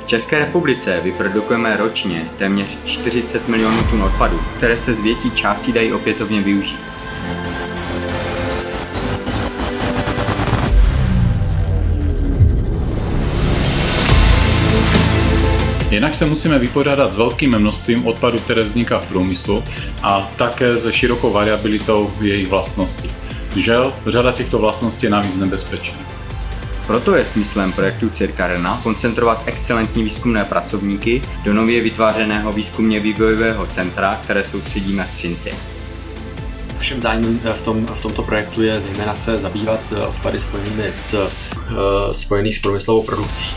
V České republice vyprodukujeme ročně téměř 40 milionů tun odpadů, které se z větší části dají opětovně využít. Jinak se musíme vypořádat s velkým množstvím odpadu, které vzniká v průmyslu, a také se širokou variabilitou jejich vlastností. Žel, řada těchto vlastností je navíc nebezpečná. Proto je smyslem projektu Circarena koncentrovat excelentní výzkumné pracovníky do nově vytvářeného výzkumně vývojového centra, které soustředíme v Třinci. Naším zájmem v tomto projektu je zejména se zabývat odpady spojených s průmyslovou produkcí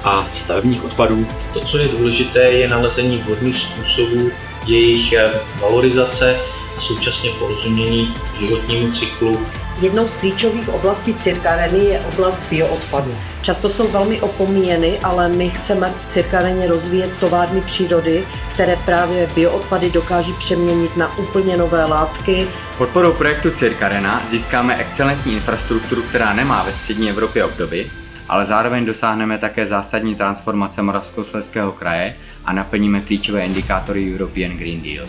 a stavebních odpadů. To, co je důležité, je nalezení vhodných způsobů jejich valorizace a současně porozumění životnímu cyklu. Jednou z klíčových oblastí Circareny je oblast bioodpadu. Často jsou velmi opomíjeny, ale my chceme v Circareně rozvíjet továrny přírody, které právě bioodpady dokáží přeměnit na úplně nové látky. Podporou projektu Circarena získáme excelentní infrastrukturu, která nemá ve střední Evropě obdoby, ale zároveň dosáhneme také zásadní transformace Moravskoslezského kraje a naplníme klíčové indikátory European Green Deal.